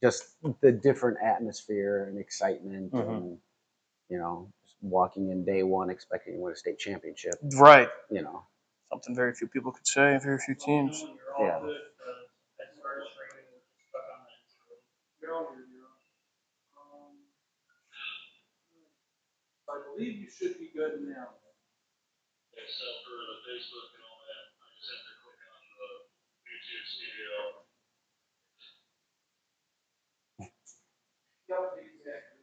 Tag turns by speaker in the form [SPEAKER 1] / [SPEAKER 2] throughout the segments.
[SPEAKER 1] just the different atmosphere and excitement, and just walking in day one expecting to win a state championship.
[SPEAKER 2] Right.
[SPEAKER 1] You know,
[SPEAKER 2] Something very few people could say, very few teams.
[SPEAKER 1] yeah.
[SPEAKER 3] I believe you should be good now.
[SPEAKER 4] Except for the Facebook and all that, I just have to click on the YouTube studio.
[SPEAKER 3] Yep, exactly.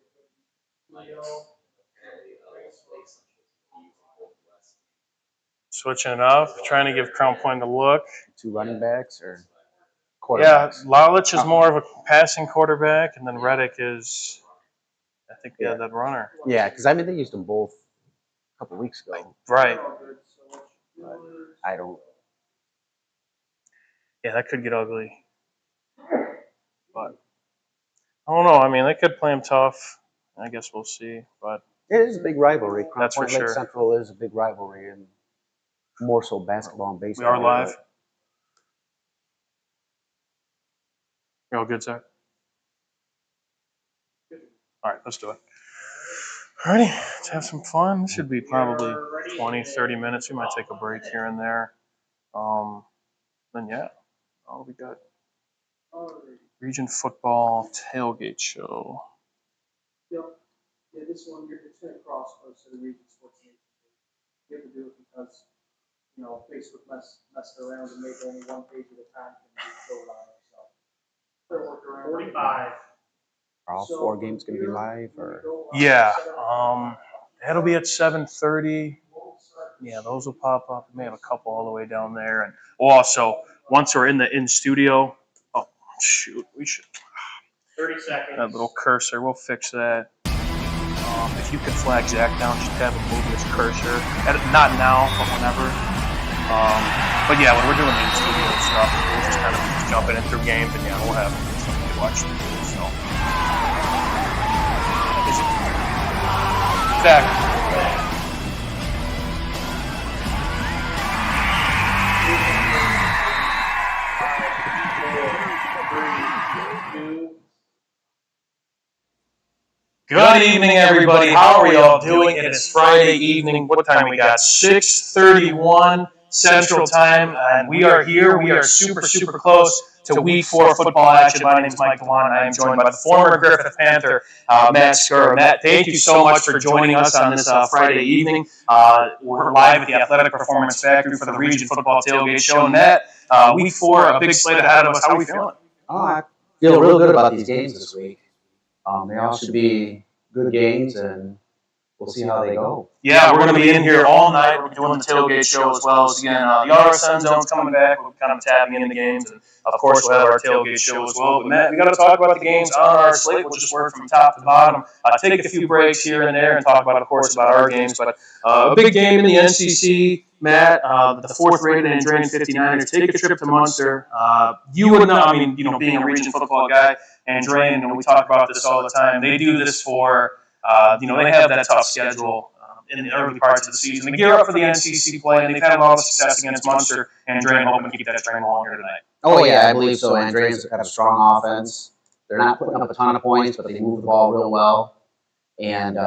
[SPEAKER 2] Switching it up, trying to give Crown Point a look.
[SPEAKER 1] 2 running backs or
[SPEAKER 2] Yeah,
[SPEAKER 1] quarterbacks?
[SPEAKER 2] Lalich is more of a passing quarterback, and then Reddick is, I think, that runner.
[SPEAKER 1] Yeah, because I mean they used them both a couple weeks ago.
[SPEAKER 2] Right.
[SPEAKER 1] But I don't.
[SPEAKER 2] Yeah, that could get ugly. But I don't know. I mean, they could play him tough. I guess we'll see. But
[SPEAKER 1] It is a big rivalry. Crown
[SPEAKER 2] That's for
[SPEAKER 1] Point Lake
[SPEAKER 2] sure.
[SPEAKER 1] Central is a big rivalry, and more so basketball and
[SPEAKER 2] we
[SPEAKER 1] baseball.
[SPEAKER 2] are live. You're all good, Zach? All right, let's do it. Alrighty, let's have some fun. This should be probably 20, 30 minutes. We might take a break here and there. Then, yeah, that'll be good. Region Football Tailgate Show.
[SPEAKER 3] Yep. Yeah, this one you're just gonna cross post to the region sports nation. You have to do it because Facebook messed around and made only one page at a time can be filled out. So they're working around
[SPEAKER 4] 45.
[SPEAKER 1] Are all 4 games going to be live, or?
[SPEAKER 2] Yeah, that'll be at 7:30. Yeah, those will pop up. We may have a couple all the way down there, and also once we're in studio. Oh shoot, we should.
[SPEAKER 4] 30 seconds.
[SPEAKER 2] That little cursor, we'll fix that. If you could flag Zach down, just have him move his cursor. Not now, but whenever. But yeah, when we're doing the in-studio stuff, we'll just kind of jumping in through games, and yeah, we'll have something to watch. So. Zach. Good evening, everybody. How are we all doing? It is Friday evening. What time we got? 6:31 Central Time, and we are here. We are super, super close to Week 4 football action. My name is Mike DeWan. I am joined by the former Griffith Panther, Matt Skur. Matt, thank you so much for joining us on this Friday evening. We're live at the Athletic Performance Factory for the Region Football Tailgate Show. And Matt, Week 4, a big slate ahead of us. How are we feeling?
[SPEAKER 1] I feel real good about these games this week. They all should be good games, and we'll see how they go.
[SPEAKER 2] Yeah, we're going to be in here all night. We're doing the tailgate show as well as, again, the RSN zone's coming back. We're kind of tapping into games. And, of course, we'll have our tailgate show as well. But, Matt, we got to talk about the games on our slate. We'll just work from top to bottom. Take a few breaks here and there and talk about, of course, about our games. But a big game in the NCC, Matt, the 4th-rated Andrean 59ers take a trip to Munster. You would know, I mean, being a region football guy, Andrean, we talk about this all the time. They do this for, they have that tough schedule in the early parts of the season. They gear up for the NCC play, and they've had a lot of success against Munster. Andrean hoping to keep that train rolling here tonight.
[SPEAKER 1] Oh, yeah, I believe so. Andreans got a strong offense. They're not putting up a ton of points, but they move the ball real well. And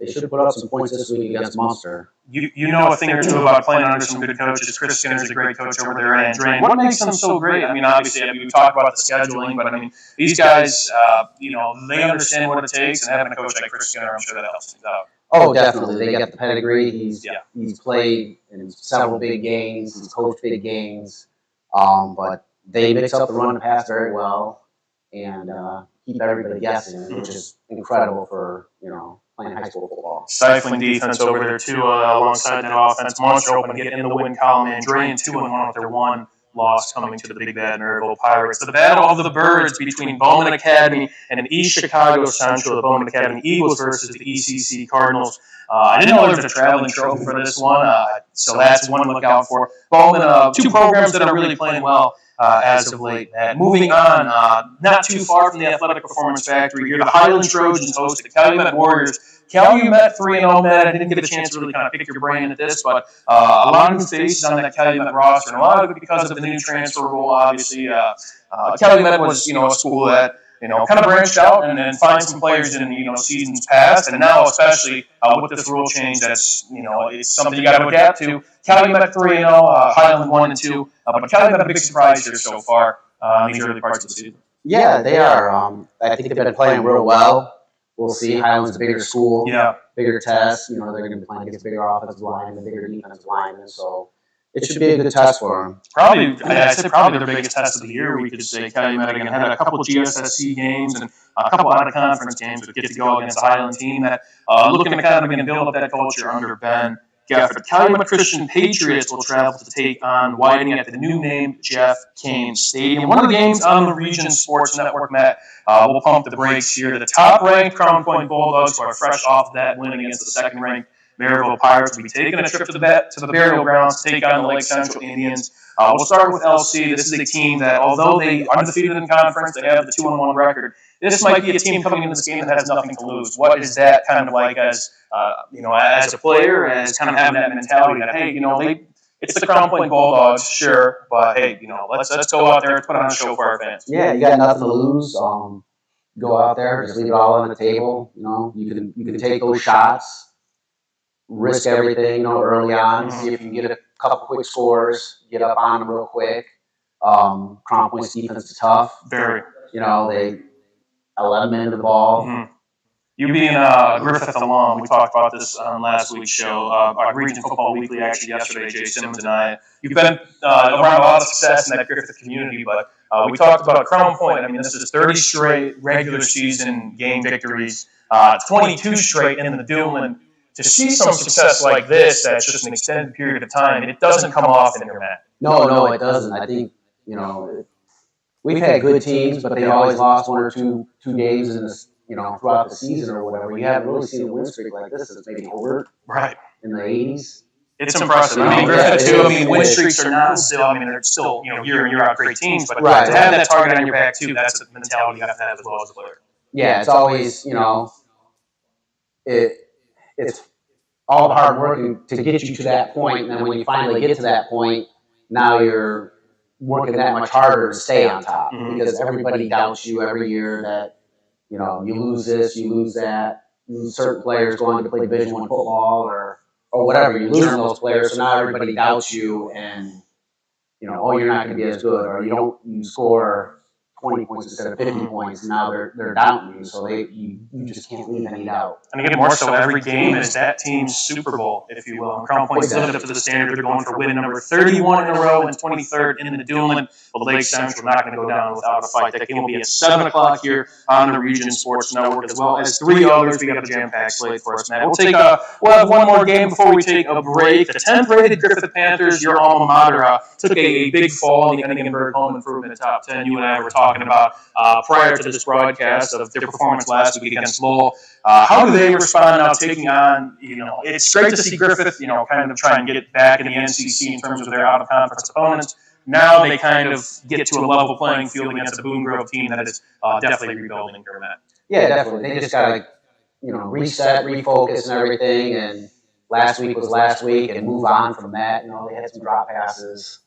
[SPEAKER 1] they should put up some points this week against Munster.
[SPEAKER 2] You know a thing or two about playing under some good coaches. Chris Skinner's a great coach over there at Andrean. What makes them so great? I mean, obviously, we talk about the scheduling, but I mean, these guys, they understand what it takes, and having a coach like Chris Skinner, I'm sure that helps things out.
[SPEAKER 1] Oh, definitely. They got the pedigree. He's played in several big games. He's coached big games. But they mix up the run and pass very well, and keep everybody guessing, which is incredible for playing high school football.
[SPEAKER 2] Stifling defense over there too, alongside that offense. Munster hoping to get in the win column. Andrean 2-1 with their one loss coming to the Big Bad Nerville Pirates. The battle of the birds between Bowman Academy and East Chicago Central. The Bowman Academy Eagles versus the ECC Cardinals. I didn't know there was a traveling trophy for this one, so that's one to look out for. Bowman, 2 programs that are really playing well as of late. Moving on, not too far from the Athletic Performance Factory, here the Highland Trojans host the Calumet Warriors. Calumet 3-0, Matt. I didn't get a chance to really kind of pick your brain at this, but a lot of new faces on that Calumet roster, and a lot of it because of the new transfer rule, obviously. Calumet was, a school that kind of branched out and find some players in, seasons past. And now, especially with this rule change, that's, it's something you got to adapt to. Calumet 3-0, Highland 1-2. But Calumet a big surprise here so far in these early parts of the season.
[SPEAKER 1] Yeah, they are. I think they've been playing real well. We'll see. Highland's a bigger school, bigger test. They're going to be playing against bigger offensive line and bigger defensive linemen. So it should be a good test for them.
[SPEAKER 2] I'd say probably their biggest test of the year. We could say Calumet again had a couple of GSSC games and a couple out of conference games, but get to go against a Highland team that looking to kind of build up that culture under Ben Gafford. Calumet Christian Patriots will travel to take on Whiting at the new name Jeff Kane Stadium. One of the games on the Region Sports Network, Matt. We'll pump the brakes here. The top-ranked Crown Point Bulldogs, who are fresh off that win against the second-ranked Maryville Pirates, will be taking a trip to the burial grounds to take on the Lake Central Indians. We'll start with LC. This is a team that, although they are undefeated in conference, they have the 2-1 record. This might be a team coming into this game that has nothing to lose. What is that kind of like as a player, as kind of having that mentality that, hey, it's the Crown Point Bulldogs, sure, but hey, let's go out there and put on a show for our fans.
[SPEAKER 1] Yeah, you got nothing to lose. Go out there, just leave it all on the table. You can take those shots, risk everything, early on, see if you can get a couple quick scores, get up on them real quick. Crown Point's defense is tough.
[SPEAKER 2] Very.
[SPEAKER 1] They 11 men to the ball.
[SPEAKER 2] Mm-hmm. You being a Griffith alum, we talked about this on last week's show. Our Region Football Weekly, actually, yesterday, Jay Simmons and I. You've been around a lot of success in that Griffith community, but we talked about Crown Point. I mean, this is 30 straight regular season game victories, 22 straight in the Duneland. To see some success like this, that's just an extended period of time, it doesn't come often in your Matt.
[SPEAKER 1] No, it doesn't. I think, we've had good teams, but they always lost one or two games in this, throughout the season or whatever. You haven't really seen a win streak like this since maybe Hobart in the 80s.
[SPEAKER 2] It's impressive. I mean, Griffith, too, win streaks are not still, they're still, year in, year out great teams, but to have that target on your back, too, that's the mentality you have to have as well as a player.
[SPEAKER 1] Yeah, it's always, it's all the hard work to get you to that point, and then when you finally get to that point, now you're working that much harder to stay on top because everybody doubts you every year that, you lose this, you lose that. Certain players going to play Division I football or whatever, you're losing those players, so now everybody doubts you and, you're not going to be as good, or you score 20 points instead of 50 points, and now they're doubting you, so you just can't leave any doubt.
[SPEAKER 2] And again, more so, every game is that team's Super Bowl, if you will. And Crown Point's lived up to the standard. They're going for win number 31 in a row and 23rd in the Duneland. But Lake Central not going to go down without a fight. That game will be at 7 o'clock here on the Region Sports Network, as well as 3 others. We got a jam-packed slate for us, Matt. We'll have one more game before we take a break. The 10th-rated Griffith Panthers, your alma mater, took a big fall in the Enningenberg home improvement top 10. You and I were talking about prior to this broadcast of their performance last week against Lowell. How do they respond now taking on, it's great to see Griffith, kind of try and get back in the NCC in terms of their out-of-conference opponents. Now they kind of get to a level playing field against a Boone Grove team that is definitely rebuilding here, Matt.
[SPEAKER 1] Yeah, definitely. They just got to, reset, refocus and everything, and last week was last week and move on from that. They had some drop passes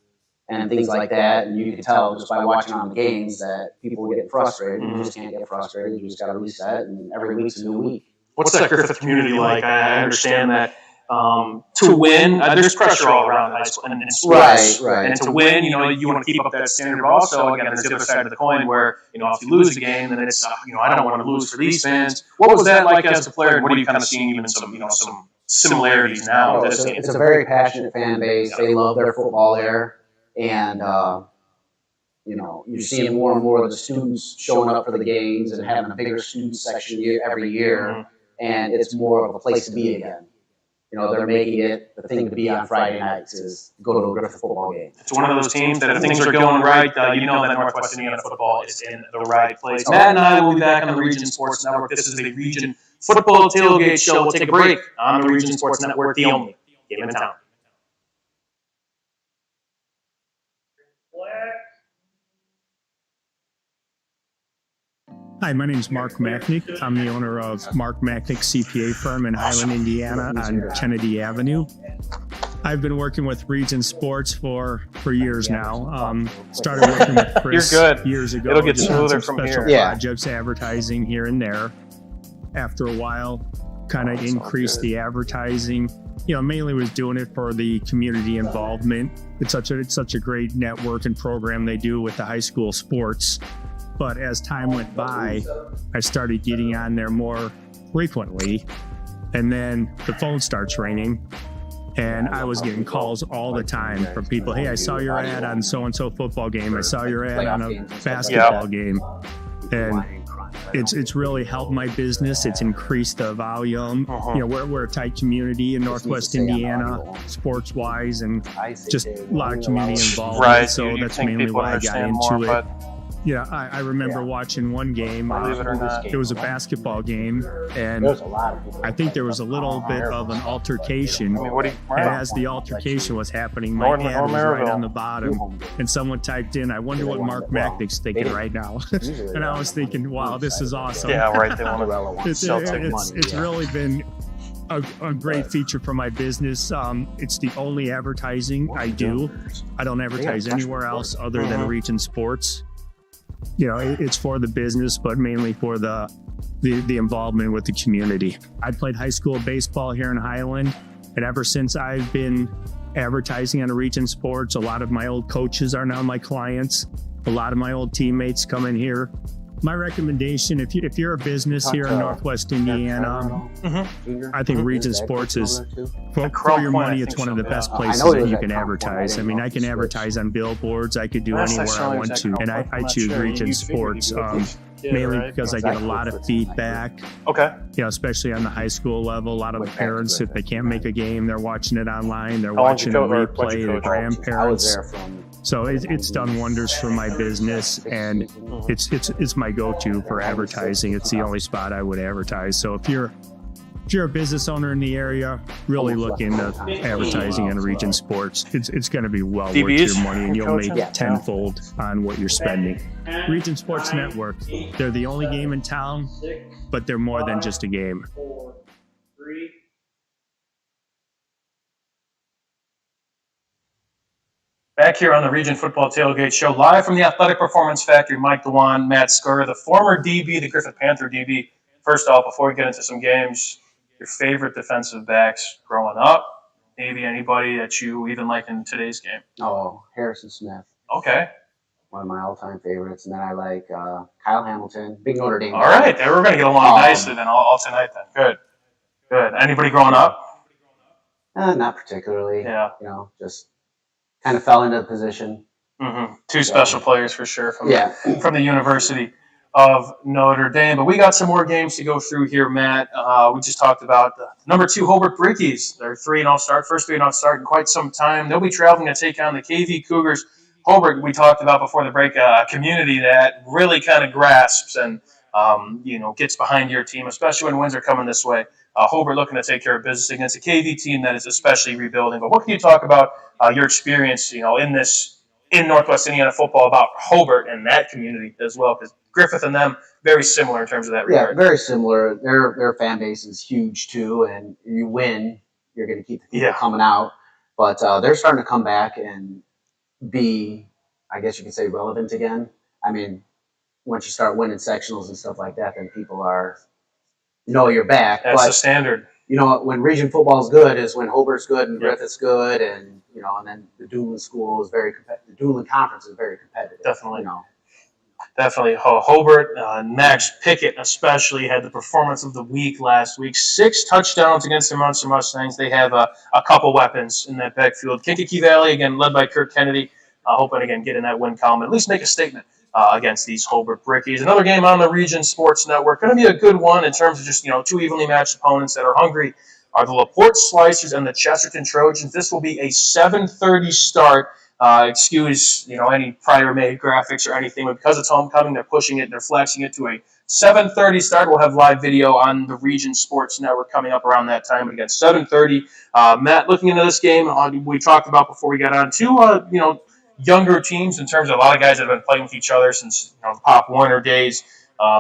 [SPEAKER 1] and things like that, and you can tell just by watching on the games that people were getting frustrated. You just can't get frustrated. You just got to reset, and every week's a new week.
[SPEAKER 2] What's that Griffith community like? I understand that to win, there's pressure all around high school and sports.
[SPEAKER 1] Right.
[SPEAKER 2] And to win, you want to keep up that standard. But also, again, there's the other side of the coin where, if you lose a game, then it's, I don't want to lose for these fans. What was that like as a player? And what are you kind of seeing even some similarities now?
[SPEAKER 1] It's a very passionate fan base. They love their football there. And, you're seeing more and more of the students showing up for the games and having a bigger student section every year. And it's more of a place to be again. They're making it the thing to be on Friday nights is go to a Griffith football game.
[SPEAKER 2] It's one of those teams that if things are going right, that Northwest Indiana football is in the right place. Matt and I will be back on the Region Sports Network. This is a Region Football Tailgate show. We'll take a break on the Region Sports Network, the only game in town.
[SPEAKER 5] Hi, my name is Mark Macknick. I'm the owner of Mark Macknick CPA firm in Highland, Indiana on Kennedy Avenue. I've been working with Region Sports for years now. Started working with Chris
[SPEAKER 2] You're good.
[SPEAKER 5] years ago.
[SPEAKER 2] It'll get
[SPEAKER 5] just on
[SPEAKER 2] smoother
[SPEAKER 5] some
[SPEAKER 2] from
[SPEAKER 5] special
[SPEAKER 2] here.
[SPEAKER 5] projects, advertising here and there. After a while, kind of increased the advertising. Mainly was doing it for the community involvement. It's such a great network and program they do with the high school sports. But as time went by, I started getting on there more frequently, and then the phone starts ringing. And I was getting calls all the time from people. Hey, I saw your ad on so-and-so football game. I saw your ad on a basketball game. And it's really helped my business. It's increased the volume. We're a tight community in Northwest Indiana, sports-wise, and just a lot of community involvement.
[SPEAKER 2] Right.
[SPEAKER 5] So that's mainly why I got into it. Yeah, I remember watching one game.
[SPEAKER 2] Believe it or not.
[SPEAKER 5] It was a basketball game, and I think there was a little bit of an altercation.
[SPEAKER 2] What do you?
[SPEAKER 5] And as the altercation was happening, my ad was right on the bottom, and someone typed in, "I wonder what Mark Macknick's thinking right now." And I was thinking, "Wow, this is awesome."
[SPEAKER 2] Yeah, right. They want to sell ticket money.
[SPEAKER 5] It's really been a great feature for my business. It's the only advertising I do. I don't advertise anywhere else other than Region Sports. It's for the business, but mainly for the involvement with the community. I played high school baseball here in Highland, and ever since I've been advertising on Region Sports, a lot of my old coaches are now my clients. A lot of my old teammates come in here. My recommendation, if you're a business here in Northwest Indiana, I think Region Sports is, for your money, it's one of the best places that you can advertise. I mean, I can advertise on billboards. I could do anywhere I want to. And I choose Region Sports mainly because I get a lot of feedback.
[SPEAKER 2] Okay.
[SPEAKER 5] Especially on the high school level. A lot of the parents, if they can't make a game, they're watching it online. They're
[SPEAKER 2] How long did
[SPEAKER 5] watching
[SPEAKER 2] you
[SPEAKER 5] a
[SPEAKER 2] coach? What'd you
[SPEAKER 5] replay. The
[SPEAKER 2] coach?
[SPEAKER 5] grandparents. So it's done wonders for my business, and it's my go-to for advertising. It's the only spot I would advertise. So if you're a business owner in the area, really look into advertising on Region Sports. It's going to be well worth your money, and you'll make tenfold on what you're spending. Region Sports Network, they're the only game in town, but they're more than just a game.
[SPEAKER 3] 4, 3.
[SPEAKER 2] Back here on the Region Football Tailgate Show, live from the Athletic Performance Factory, Mike DeWan, Matt Scurr, the former DB, the Griffith Panther DB. First off, before we get into some games, your favorite defensive backs growing up, maybe anybody that you even like in today's game?
[SPEAKER 1] Oh, Harrison Smith.
[SPEAKER 2] Okay.
[SPEAKER 1] One of my all-time favorites. And then I like Kyle Hamilton, big Notre Dame.
[SPEAKER 2] All right. We're going to get along nicely then all tonight then. Good. Anybody growing up?
[SPEAKER 1] Not particularly.
[SPEAKER 2] Yeah.
[SPEAKER 1] Just kind of fell into the position.
[SPEAKER 2] Two special players for sure from the University of Notre Dame. But we got some more games to go through here, Matt. We just talked about the number 2 Hobart Brickies. Their 3-0 start, first 3-0 start in quite some time. They'll be traveling to take on the KV Cougars. Hobart, we talked about before the break, a community that really kind of grasps and gets behind your team, especially when wins are coming this way. Hobart looking to take care of business against a KV team that is especially rebuilding. But what can you talk about your experience, in Northwest Indiana football about Hobart and that community as well? Because Griffith and them very similar in terms of that regard.
[SPEAKER 1] Yeah, very similar. Their fan base is huge too, and you win, you're going to keep the people coming out. But they're starting to come back and be, I guess you could say, relevant again. I mean, once you start winning sectionals and stuff like that, then people you're back.
[SPEAKER 2] That's the standard.
[SPEAKER 1] When region football is good is when Hobart's good and Griffith's good, and and then the Doolin school is very competitive. The Doolin conference is very competitive.
[SPEAKER 2] Definitely. Definitely. Hobart, Max Pickett especially had the performance of the week last week. 6 touchdowns against the Munster Mustangs. They have a couple weapons in that backfield. Kankakee Valley, again, led by Kirk Kennedy, hoping, again, get in that win column, at least make a statement against these Hobart Brickies. Another game on the Region Sports Network. Going to be a good one in terms of just, 2 evenly matched opponents that are hungry are the LaPorte Slicers and the Chesterton Trojans. This will be a 7:30 start. Excuse, any prior made graphics or anything, but because it's homecoming, they're pushing it, they're flexing it to a 7:30 start. We'll have live video on the Region Sports Network coming up around that time. But again, 7:30. Matt, looking into this game, we talked about before we got on 2, younger teams in terms of a lot of guys that have been playing with each other since Pop Warner days.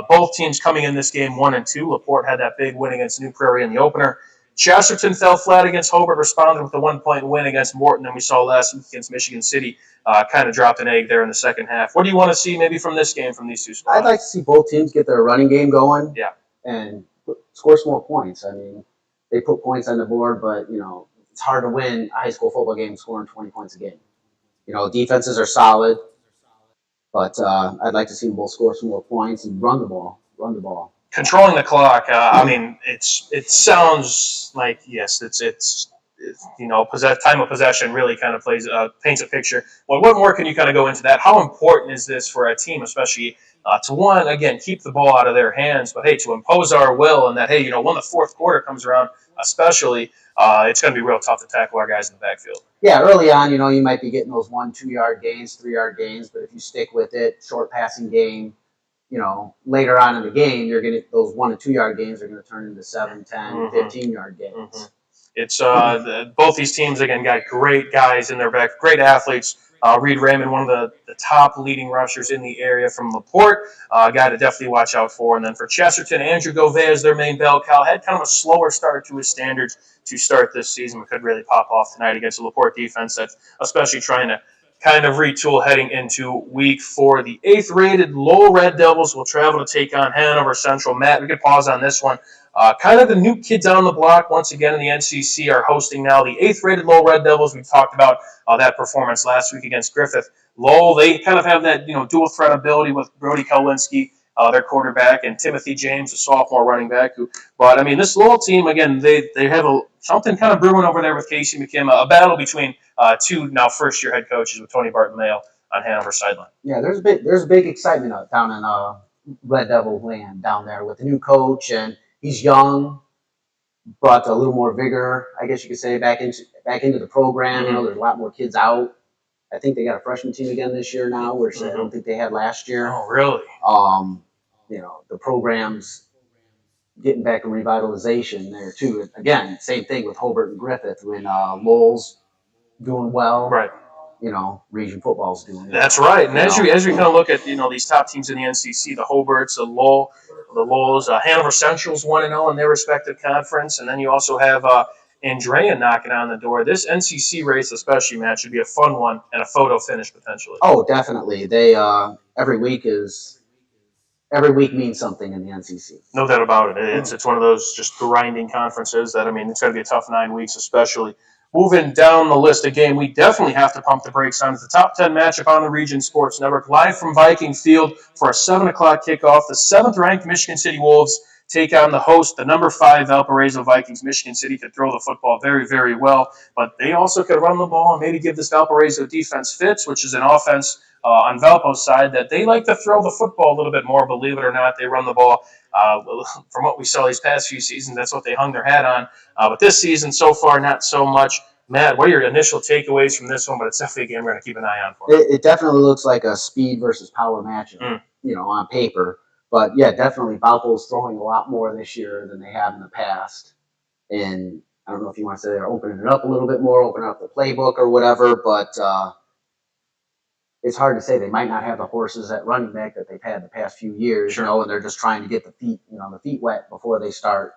[SPEAKER 2] Both teams coming in this game 1-2. LaPorte had that big win against New Prairie in the opener. Chesterton fell flat against Hobart, responded with a 1-point win against Morton, and we saw last week against Michigan City. Kind of dropped an egg there in the second half. What do you want to see maybe from this game from these two squads?
[SPEAKER 1] I'd like to see both teams get their running game going.
[SPEAKER 2] Yeah.
[SPEAKER 1] And score some more points. I mean, they put points on the board, but it's hard to win a high school football game scoring 20 points a game. Defenses are solid, but I'd like to see them both score some more points and run the ball.
[SPEAKER 2] Controlling the clock. I mean, it sounds like yes, it's time of possession really kind of paints a picture. Well, what more can you kind of go into that? How important is this for a team, especially to one again keep the ball out of their hands, but hey, to impose our will and that hey, when the fourth quarter comes around, especially it's going to be real tough to tackle our guys in the backfield.
[SPEAKER 1] Yeah, early on, you might be getting those 1-2 yard gains, 3 yard gains, but if you stick with it, short passing game. Later on in the game, you're going to those 1 and 2 yard gains are going to turn into 7, 10, 15 yard gains.
[SPEAKER 2] Mm-hmm. It's both these teams again got great guys in their back, great athletes. Reed Raymond, one of the top leading rushers in the area from LaPorte, a guy to definitely watch out for. And then for Chesterton, Andrew Govea is their main bell cow. Had kind of a slower start to his standards to start this season, but could really pop off tonight against the LaPorte defense that's especially trying to kind of retool heading into week 4. The 8th-rated Lowell Red Devils will travel to take on Hanover Central. Matt, we could pause on this one. Kind of the new kids on the block once again in the NCC are hosting now the 8th-rated Lowell Red Devils. We talked about that performance last week against Griffith. Lowell, they kind of have that dual threat ability with Brody Kalinski, their quarterback, and Timothy James, a sophomore running back. But I mean, this Lowell team again, they have something kind of brewing over there with Casey McKim, a battle between two now first-year head coaches with Tony Barton-Mayo on Hanover's sideline.
[SPEAKER 1] Yeah, there's big excitement down in Red Devil land down there with the new coach, and he's young, brought a little more vigor, I guess you could say, back into the program.
[SPEAKER 2] Mm-hmm.
[SPEAKER 1] There's a lot more kids out. I think they got a freshman team again this year now, which I don't think they had last year.
[SPEAKER 2] Oh, really?
[SPEAKER 1] The program's getting back in revitalization there too. Again, same thing with Hobart and Griffith when Lowell's doing well.
[SPEAKER 2] Right.
[SPEAKER 1] Region football's doing well.
[SPEAKER 2] That's right. And as we kind of look at these top teams in the NCC, the Hobarts, the Lowells, Hanover Central's 1-0 in their respective conference, and then you also have Andrea knocking on the door. This NCC race, especially, Matt, should be a fun one and a photo finish potentially.
[SPEAKER 1] Oh, definitely. They every week means something in the NCC.
[SPEAKER 2] No doubt about it. It's one of those just grinding conferences that it's going to be a tough 9 weeks, especially. Moving down the list again, we definitely have to pump the brakes on the top 10 matchup on the Region Sports Network, live from Viking Field for a 7 o'clock kickoff. The 7th-ranked Michigan City Wolves take on the host, the number 5 Valparaiso Vikings. Michigan City could throw the football very, very well, but they also could run the ball and maybe give this Valparaiso defense fits, which is an offense on Valpo's side that they like to throw the football a little bit more. Believe it or not, they run the ball. From what we saw these past few seasons, that's what they hung their hat on. But this season, so far, not so much. Matt, what are your initial takeaways from this one? But it's definitely a game we're going to keep an eye on for.
[SPEAKER 1] It definitely looks like a speed versus power matchup, on paper. But yeah, definitely Valpo's throwing a lot more this year than they have in the past. And I don't know if you want to say they're opening it up a little bit more, opening up the playbook or whatever, but it's hard to say. They might not have the horses at running back that they've had the past few years,
[SPEAKER 2] sure.
[SPEAKER 1] And they're just trying to get the feet wet before they start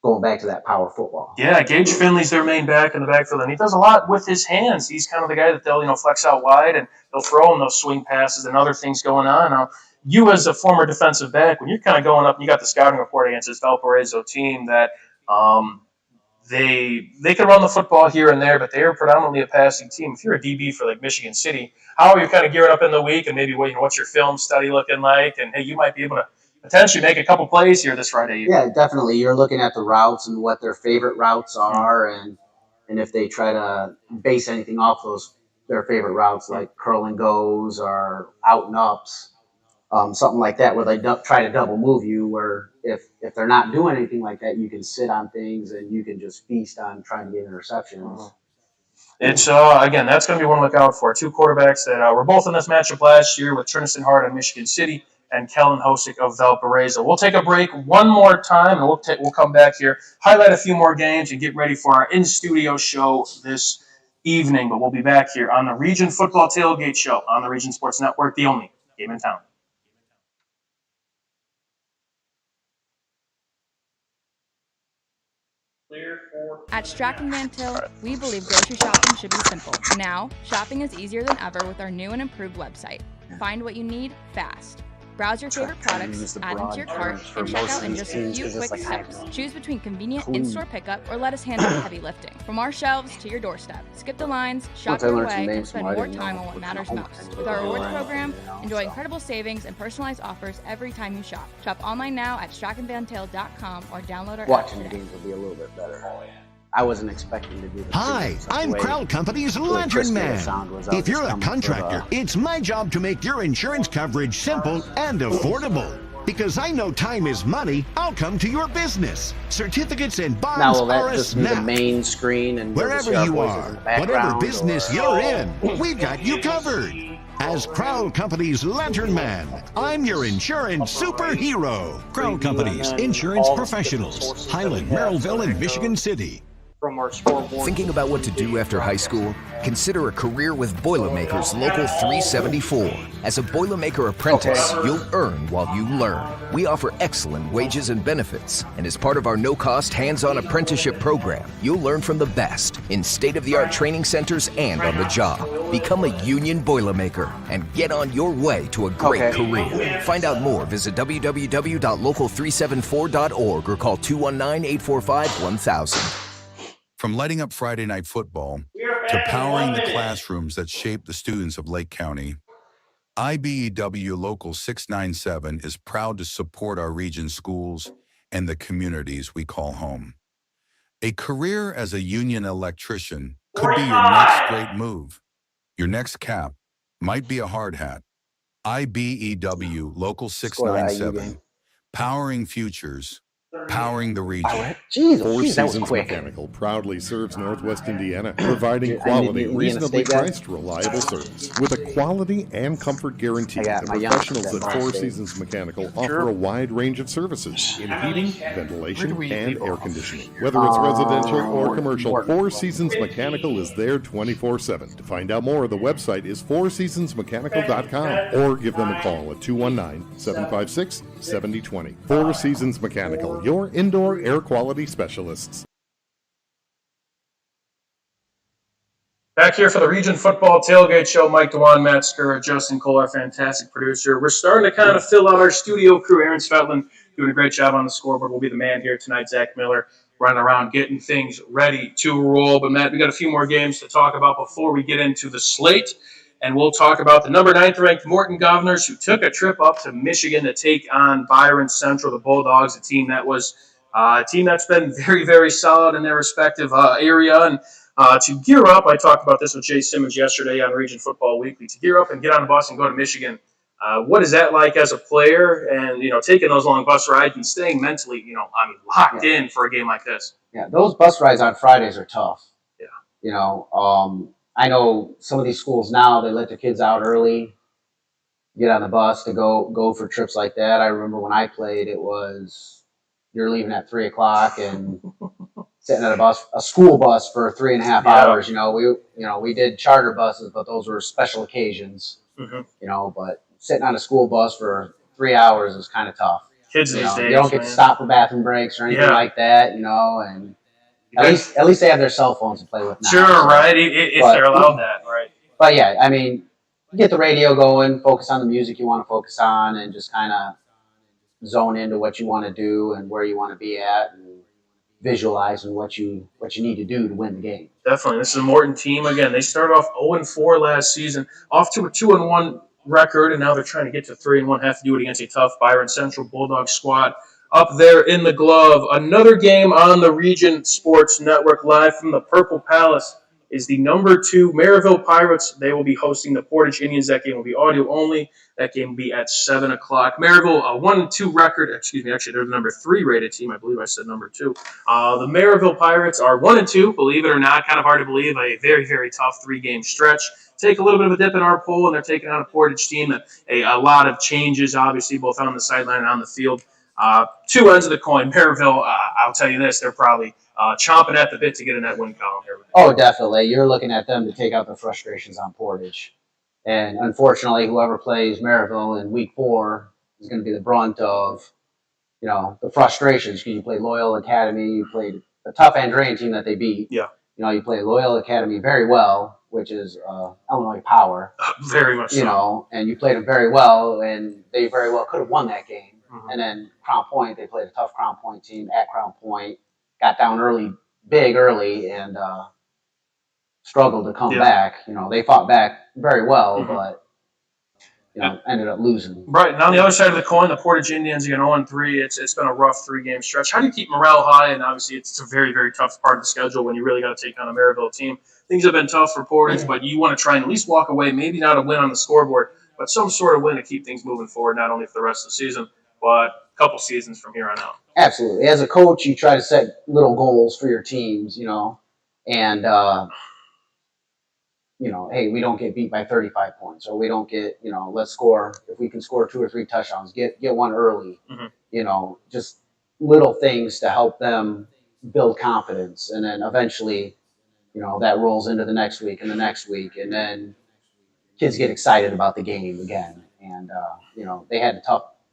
[SPEAKER 1] going back to that power football.
[SPEAKER 2] Yeah, Gage Finley's their main back in the backfield, and he does a lot with his hands. He's kind of the guy that they'll flex out wide, and they'll throw him those swing passes and other things going on. Now, you as a former defensive back, when you're kind of going up, and you got the scouting report against this Valparaiso team that they can run the football here and there, but they are predominantly a passing team. If you're a DB for like Michigan City, how are you kind of gearing up in the week, and maybe what's your film study looking like, and hey, you might be able to potentially make a couple plays here this Friday evening.
[SPEAKER 1] Yeah, definitely. You're looking at the routes and what their favorite routes are, and if they try to base anything off their favorite routes, like curl and goes or out and ups, something like that, where they try to double move you. Where if they're not doing anything like that, you can sit on things and you can just feast on trying to get interceptions.
[SPEAKER 2] It's again, that's going to be one to look out for. 2 quarterbacks that were both in this matchup last year with Trinison Hart on Michigan City and Kellen Hosick of Valparaiso. We'll take a break one more time, and we'll come back here, highlight a few more games, and get ready for our in-studio show this evening. But we'll be back here on the Region Football Tailgate Show on the Region Sports Network, the only game in town.
[SPEAKER 6] At Strachan Van Til, we believe grocery shopping should be simple. Now, shopping is easier than ever with our new and improved website. Find what you need fast. Browse your favorite products, add them to your cart, and check out in just a few quick steps. Choose between convenient in-store pickup or let us handle the heavy lifting. From our shelves to your doorstep. Skip the lines, shop your way, and spend more time on what matters most. With our rewards program, enjoy incredible savings and personalized offers every time you shop. Shop online now at strachanvantail.com or download our app
[SPEAKER 1] Watching the
[SPEAKER 6] today.
[SPEAKER 1] games will be a little bit better. I wasn't expecting to do this.
[SPEAKER 7] Hi, I'm Crowd Company's Lantern Man. If you're a contractor, it's my job to make your insurance coverage simple and affordable. Because I know time is money, I'll come to your business. Certificates and bonds
[SPEAKER 1] Now will
[SPEAKER 7] are
[SPEAKER 1] that
[SPEAKER 7] a
[SPEAKER 1] just be the
[SPEAKER 7] snap.
[SPEAKER 1] main screen and
[SPEAKER 7] Wherever you are, whatever business you're in, we've got you covered. As Crowd Company's Lantern Man, I'm your insurance superhero. Crowd Company's insurance professionals. Highland, Merrillville, and Michigan City.
[SPEAKER 3] From our scoreboard.
[SPEAKER 8] Thinking about what to do after high school? Consider a career with Boilermakers Local 374. As a Boilermaker apprentice, you'll earn while you learn. We offer excellent wages and benefits, and as part of our no-cost hands-on apprenticeship program, you'll learn from the best in state-of-the-art training centers and on the job. Become a union Boilermaker and get on your way to a great career. Find out more, visit www.local374.org or call 219-845-1000.
[SPEAKER 9] From lighting up Friday Night Football to powering the classrooms that shape the students of Lake County, IBEW Local 697 is proud to support our region's schools and the communities we call home. A career as a union electrician could be your next great move. Your next cap might be a hard hat. IBEW Local 697, powering futures, powering the region.
[SPEAKER 10] Four Seasons Mechanical proudly serves Northwest Indiana, providing quality, reasonably priced, reliable service. With a quality and comfort guarantee, the professionals at Four Seasons Mechanical offer a wide range of services in heating, ventilation, and air conditioning. Whether it's residential or commercial, Four Seasons Mechanical is there 24/7. To find out more, the website is fourseasonsmechanical.com or give them a call at 219-756-7020. Four Seasons Mechanical, your indoor air quality specialists.
[SPEAKER 2] Back here for the Region Football Tailgate Show, Mike DeWan, Matt Skura, Justin Cole, our fantastic producer. We're starting to kind of fill out our studio crew. Aaron Svetland doing a great job on the scoreboard. Will be the man here tonight. Zach Miller running around getting things ready to roll. But, Matt, we got a few more games to talk about before we get into the slate. And we'll talk about the number 9th ranked Morton Governors, who took a trip up to Michigan to take on Byron Central, the Bulldogs, a team that's been very, very solid in their respective area. And to gear up, I talked about this with Jay Simmons yesterday on Region Football Weekly, to gear up and get on the bus and go to Michigan. What is that like as a player? And, taking those long bus rides and staying mentally, locked in for a game like this.
[SPEAKER 1] Yeah, those bus rides on Fridays are tough.
[SPEAKER 2] Yeah.
[SPEAKER 1] I know some of these schools now, they let their kids out early, get on the bus to go for trips like that. I remember when I played, it was you're leaving at 3 o'clock and sitting at a school bus for 3.5 hours. We did charter buses, but those were special occasions.
[SPEAKER 2] Mm-hmm.
[SPEAKER 1] But sitting on a school bus for 3 hours is kind of tough.
[SPEAKER 2] Kids these days,
[SPEAKER 1] you don't get to stop for bathroom breaks or anything like that. And at least they have their cell phones to play with now.
[SPEAKER 2] Sure, so, right? If they're allowed that, right?
[SPEAKER 1] But yeah, I mean, get the radio going, focus on the music you want to focus on, and just kind of zone into what you want to do and where you want to be at, and visualizing what you need to do to win the game.
[SPEAKER 2] Definitely, this is a Morton team again. They started off 0-4 last season, off to a 2-1 record, and now they're trying to get to 3-1. Have to do it against a tough Byron Central Bulldog squad up there in the glove. Another game on the Region Sports Network, live from the Purple Palace, is the number 2 Maryville Pirates. They will be hosting the Portage Indians. That game will be audio only. That game will be at 7 o'clock. Maryville, a 1-2 record. Excuse me, actually, they're the number 3 rated team. I believe I said number 2. The Maryville Pirates are 1-2, believe it or not. Kind of hard to believe. A very, very tough 3-game stretch. Take a little bit of a dip in our poll, and they're taking on a Portage team that a lot of changes, obviously, both on the sideline and on the field. 2 ends of the coin. Maryville, I'll tell you this, they're probably chomping at the bit to get in that win column here.
[SPEAKER 1] Oh, definitely. You're looking at them to take out the frustrations on Portage. And unfortunately, whoever plays Maryville in week 4 is going to be the brunt of, the frustrations. Because you played Loyola Academy, you played the tough Andrean team that they beat.
[SPEAKER 2] Yeah.
[SPEAKER 1] You know, you play Loyola Academy very well, which is Illinois power.
[SPEAKER 2] Very much so.
[SPEAKER 1] You know, and you played them very well, and they very well could have won that game.
[SPEAKER 2] Mm-hmm.
[SPEAKER 1] And then Crown Point, they played a tough Crown Point team at Crown Point, got down big early, and struggled to come back. You know, they fought back very well, but you know, ended up losing.
[SPEAKER 2] Right, and on the other side of the coin, the Portage Indians again 0-3. It's been a rough 3-game stretch. How do you keep morale high? And obviously, it's a very, very tough part of the schedule when you really got to take on a Maryville team. Things have been tough for Portage, but you want to try and at least walk away, maybe not a win on the scoreboard, but some sort of win to keep things moving forward, not only for the rest of the season, but a couple seasons from here on out.
[SPEAKER 1] Absolutely. As a coach, you try to set little goals for your teams, you know, and you know, hey, we don't get beat by 35 points, or we don't get, you know, let's score, if we can score 2 or 3 touchdowns, get one early, you know, just little things to help them build confidence. And then eventually, you know, that rolls into the next week and the next week. And then kids get excited about the game again. And, you know, they had a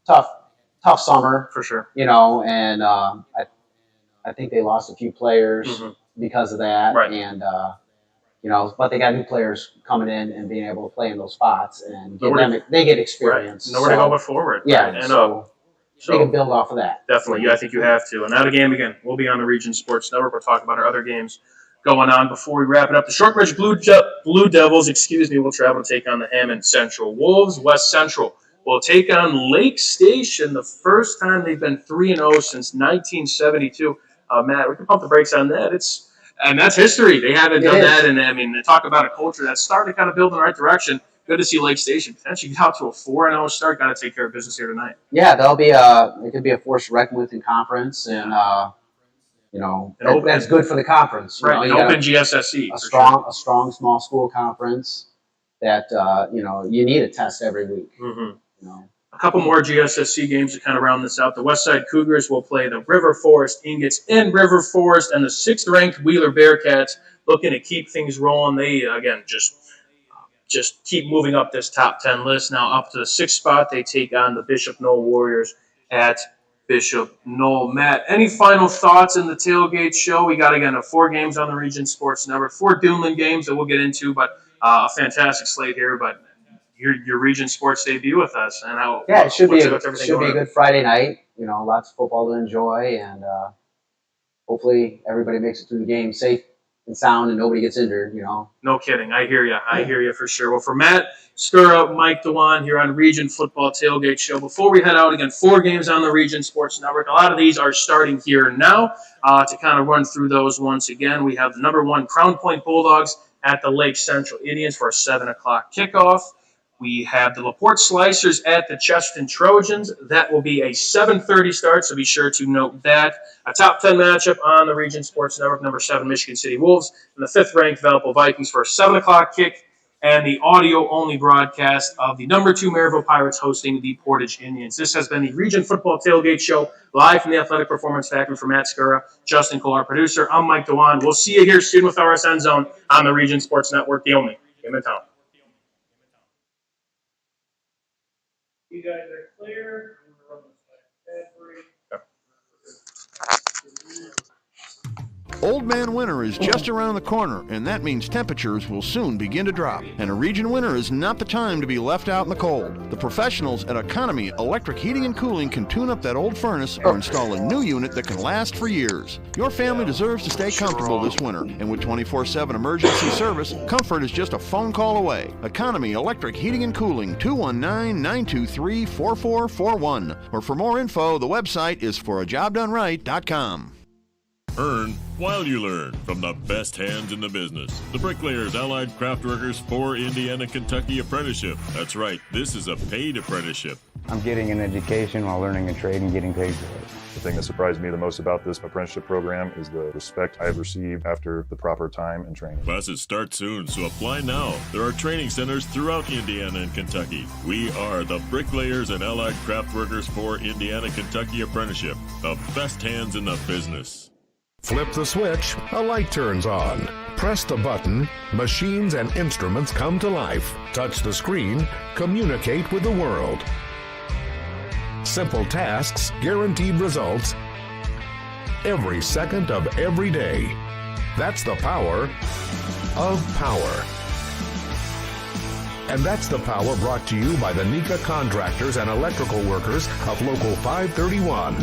[SPEAKER 1] tough summer.
[SPEAKER 2] For sure.
[SPEAKER 1] You know, and I think they lost a few players because of that.
[SPEAKER 2] Right.
[SPEAKER 1] And, you know, but they got new players coming in and being able to play in those spots, and they get experience.
[SPEAKER 2] Right. Nowhere to go but forward.
[SPEAKER 1] Yeah,
[SPEAKER 2] right. And,
[SPEAKER 1] so they can build off of that.
[SPEAKER 2] Definitely, I think you have to. And now the game again, we'll be on the Region Sports Network. We'll talk about our other games going on before we wrap it up. The Shortridge Blue Devils, will travel to take on the Hammond Central Wolves. West Central will take on Lake Station, the first time they've been 3-0 since 1972. Matt, we can pump the brakes on that. And that's history. They haven't done that. And, I mean, they talk about a culture that's starting to kind of build in the right direction. Good to see Lake Station potentially get out to a 4-0 start. Got to take care of business here tonight.
[SPEAKER 1] Yeah, it could be a force to reckon with in conference. And, you know, that's good for the conference.
[SPEAKER 2] Right,
[SPEAKER 1] you know,
[SPEAKER 2] an open GSSE.
[SPEAKER 1] A strong small school conference that, you know, you need a test every week. You know.
[SPEAKER 2] A couple more GSSC games to kind of round this out. The Westside Cougars will play the River Forest Ingots in River Forest, and the 6th-ranked Wheeler Bearcats looking to keep things rolling. They, again, just keep moving up this top 10 list. Now up to the 6th spot, they take on the Bishop Knoll Warriors at Bishop Knoll. Matt, any final thoughts in the Tailgate show? We got, again, 4 games on the Region Sports Network, 4 Duneland games that we'll get into, but a fantastic slate here, but your Region Sports debut with us, and
[SPEAKER 1] it should be a good Friday night. You know, lots of football to enjoy, and hopefully everybody makes it through the game safe and sound, and nobody gets injured. You know.
[SPEAKER 2] No kidding. I hear you. I hear you for sure. Well, for Matt Skura, Mike Dewan here on Region Football Tailgate Show. Before we head out, again, 4 games on the Region Sports Network. A lot of these are starting here now. To kind of run through those once again, we have the number 1 Crown Point Bulldogs at the Lake Central Indians for a 7 o'clock kickoff. We have the LaPorte Slicers at the Cheston Trojans. That will be a 7:30 start, so be sure to note that. A top 10 matchup on the Region Sports Network, number 7 Michigan City Wolves, and the 5th-ranked Valpo Vikings for a 7 o'clock kick, and the audio-only broadcast of the number 2 Maryville Pirates hosting the Portage Indians. This has been the Region Football Tailgate Show, live from the Athletic Performance Factory for Matt Skura, Justin Cole, our producer. I'm Mike Dewan. We'll see you here soon with our End Zone on the Region Sports Network, the only game in town.
[SPEAKER 3] You guys are clear.
[SPEAKER 7] Old Man Winter is just around the corner, and that means temperatures will soon begin to drop. And a region winter is not the time to be left out in the cold. The professionals at Economy Electric Heating and Cooling can tune up that old furnace or install a new unit that can last for years. Your family deserves to stay comfortable this winter, and with 24/7 emergency service, comfort is just a phone call away. Economy Electric Heating and Cooling, 219-923-4441. Or for more info, the website is forajobdoneright.com.
[SPEAKER 11] Earn while you learn from the best hands in the business. The Bricklayers Allied Craft Workers for Indiana, Kentucky Apprenticeship. That's right, this is a paid apprenticeship.
[SPEAKER 12] I'm getting an education while learning a trade and getting paid for it.
[SPEAKER 13] The thing that surprised me the most about this apprenticeship program is the respect I've received after the proper time and training.
[SPEAKER 11] Classes start soon, so apply now. There are training centers throughout Indiana and Kentucky. We are the Bricklayers and Allied Craft Workers for Indiana, Kentucky Apprenticeship. The best hands in the business.
[SPEAKER 10] Flip the switch, a light turns on. Press the button, machines and instruments come to life. Touch the screen, communicate with the world. Simple tasks, guaranteed results.
[SPEAKER 14] every second of every day. That's the power of power. And that's the power brought to you by the NECA contractors and electrical workers of Local 531.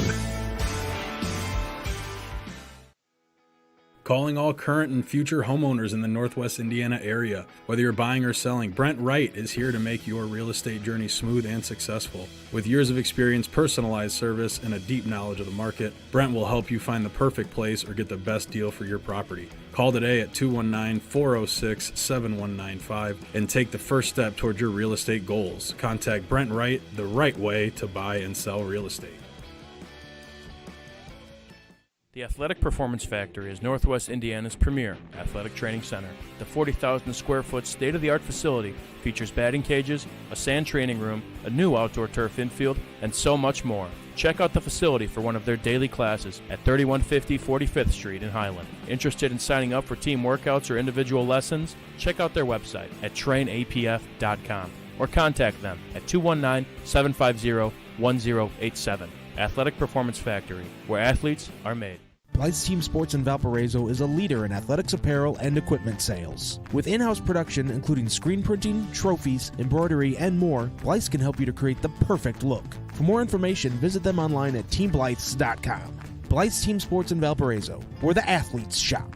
[SPEAKER 15] Calling all current and future homeowners in the Northwest Indiana area. Whether you're buying or selling, Brent Wright is here to make your real estate journey smooth and successful. With years of experience, personalized service, and a deep knowledge of the market, Brent will help you find the perfect place or get the best deal for your property. Call today at 219-406-7195 and take the first step towards your real estate goals. Contact Brent Wright, the right way to buy and sell real estate.
[SPEAKER 2] The Athletic Performance Factory is Northwest Indiana's premier athletic training center. The 40,000 square foot state-of-the-art facility features batting cages, a sand training room, a new outdoor turf infield, and so much more. Check out the facility for one of their daily classes at 3150 45th Street in Highland. Interested in signing up for team workouts or individual lessons? Check out their website at trainapf.com or contact them at 219-750-1087. Athletic Performance Factory, where athletes are made.
[SPEAKER 16] Blythe's Team Sports in Valparaiso is a leader in athletics apparel and equipment sales. With in-house production including screen printing, trophies, embroidery, and more, Blythe's can help you to create the perfect look. For more information, visit them online at teamblythes.com. Blythe's Team Sports in Valparaiso, where the athletes shop.